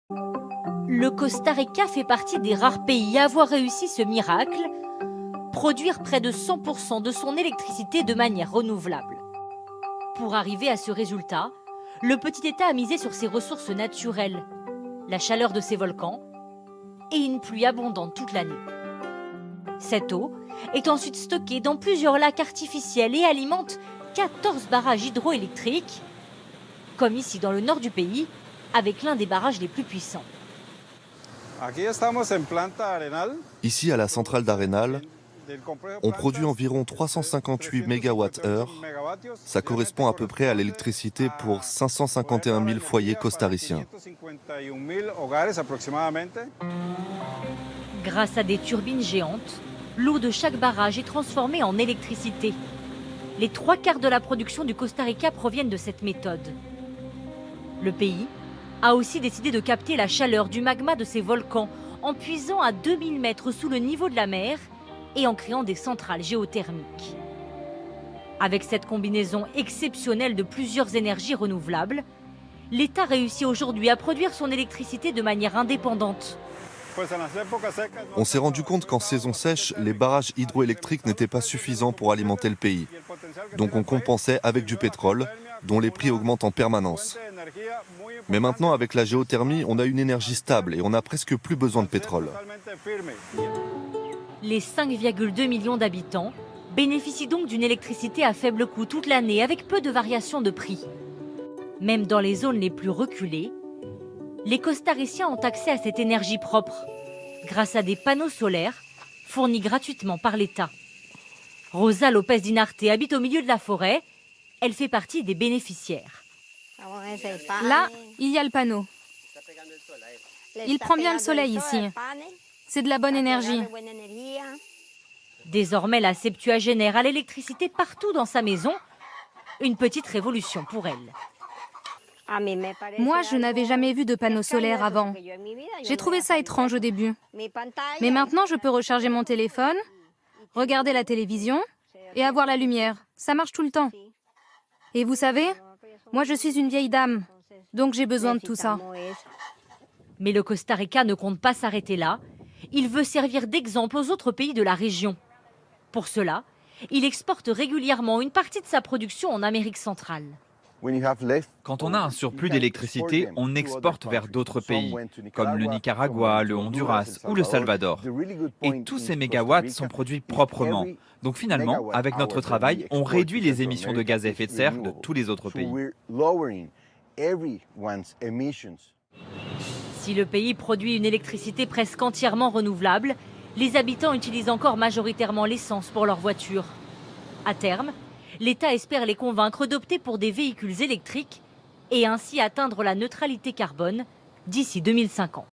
Le Costa Rica fait partie des rares pays à avoir réussi ce miracle, produire près de 100% de son électricité de manière renouvelable. Pour arriver à ce résultat, le petit État a misé sur ses ressources naturelles, la chaleur de ses volcans et une pluie abondante toute l'année. Cette eau est ensuite stockée dans plusieurs lacs artificiels et alimente 14 barrages hydroélectriques, comme ici dans le nord du pays, avec l'un des barrages les plus puissants. Ici, à la centrale d'Arenal, on produit environ 358 MWh. Ça correspond à peu près à l'électricité pour 551 000 foyers costariciens. Grâce à des turbines géantes, l'eau de chaque barrage est transformée en électricité. Les 3/4 de la production du Costa Rica proviennent de cette méthode. Le pays a aussi décidé de capter la chaleur du magma de ses volcans en puisant à 2000 mètres sous le niveau de la mer et en créant des centrales géothermiques. Avec cette combinaison exceptionnelle de plusieurs énergies renouvelables, l'État réussit aujourd'hui à produire son électricité de manière indépendante. On s'est rendu compte qu'en saison sèche, les barrages hydroélectriques n'étaient pas suffisants pour alimenter le pays. Donc on compensait avec du pétrole, dont les prix augmentent en permanence. Mais maintenant, avec la géothermie, on a une énergie stable et on n'a presque plus besoin de pétrole. Les 5,2 millions d'habitants bénéficient donc d'une électricité à faible coût toute l'année avec peu de variations de prix. Même dans les zones les plus reculées, les Costariciens ont accès à cette énergie propre grâce à des panneaux solaires fournis gratuitement par l'État. Rosa Lopez Dinarte habite au milieu de la forêt. Elle fait partie des bénéficiaires. Là, il y a le panneau. Il prend bien le soleil ici. C'est de la bonne énergie. Désormais, la septuagénaire a l'électricité partout dans sa maison. Une petite révolution pour elle. Moi, je n'avais jamais vu de panneau solaire avant. J'ai trouvé ça étrange au début. Mais maintenant, je peux recharger mon téléphone, regarder la télévision et avoir la lumière. Ça marche tout le temps. Et vous savez, moi, je suis une vieille dame, donc j'ai besoin de tout ça. Mais le Costa Rica ne compte pas s'arrêter là. Il veut servir d'exemple aux autres pays de la région. Pour cela, il exporte régulièrement une partie de sa production en Amérique centrale. Quand on a un surplus d'électricité, on exporte vers d'autres pays, comme le Nicaragua, le Honduras ou le Salvador. Et tous ces mégawatts sont produits proprement. Donc finalement, avec notre travail, on réduit les émissions de gaz à effet de serre de tous les autres pays. Si le pays produit une électricité presque entièrement renouvelable, les habitants utilisent encore majoritairement l'essence pour leurs voitures. À terme, l'État espère les convaincre d'opter pour des véhicules électriques et ainsi atteindre la neutralité carbone d'ici 2050.